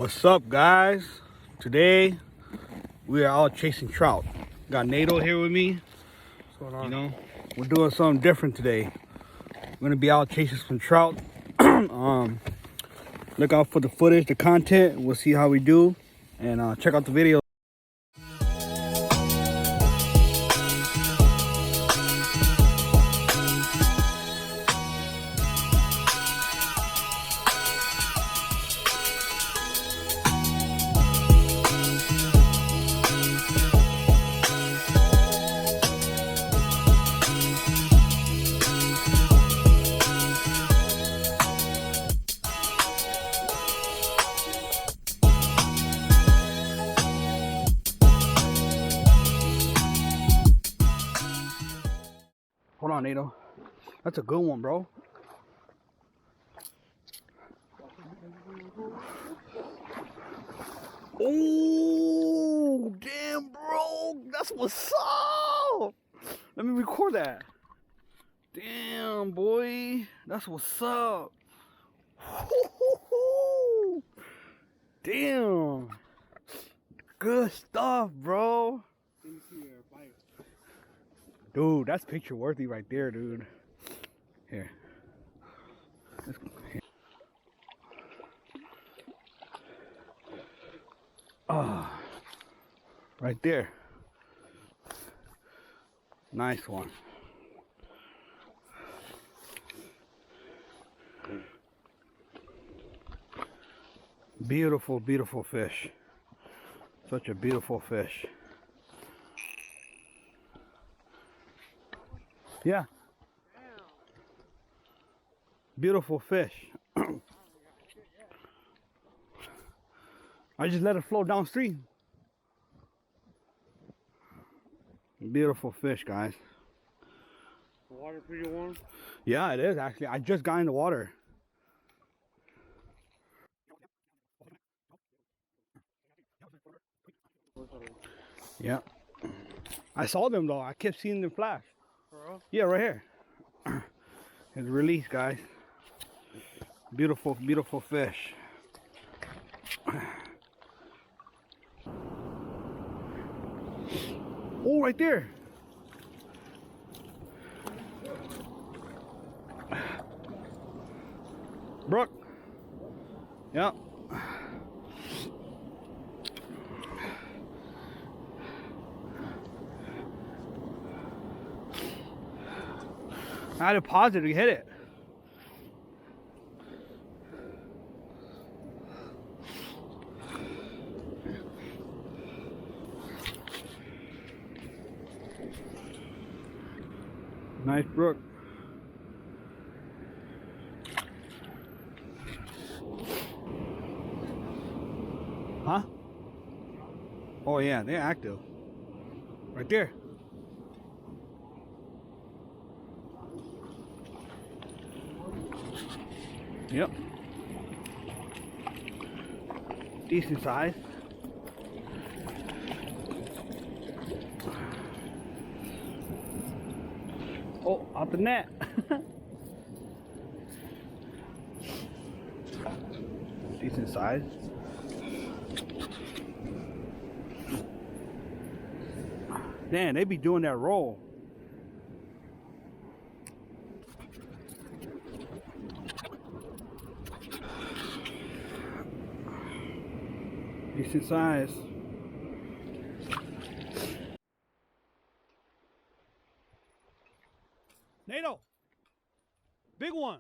What's up, guys? Today we are out chasing trout. Got Nato here with me. What's going on? You know, we're doing something different today. We're gonna be out chasing some trout. Look out for the footage, the content. We'll see how we do, and check out the video. Hold on, Nato. That's a good one, bro. Oh, damn, bro. That's what's up. Let me record that. Damn, boy. That's what's up. Damn. Good stuff, bro. Dude, that's picture worthy right there, dude. Here. Here. Ah, right there. Nice one. Beautiful, beautiful fish. Such a beautiful fish. Yeah. Beautiful fish. I just let it flow downstream. Beautiful fish, guys. The water pretty warm? Yeah, it is actually. I just got in the water. Yeah. I saw them though. I kept seeing them flash. Yeah, right here. It's released, guys. Beautiful, beautiful fish. Oh, right there. Brooke. Yep. I had to pause it to hit it. Nice brook. Huh? Oh yeah, they're active. Right there. Yep. Decent size. Oh, out the net. Decent size. Man, they be doing that roll. Decent size. Nato, big one.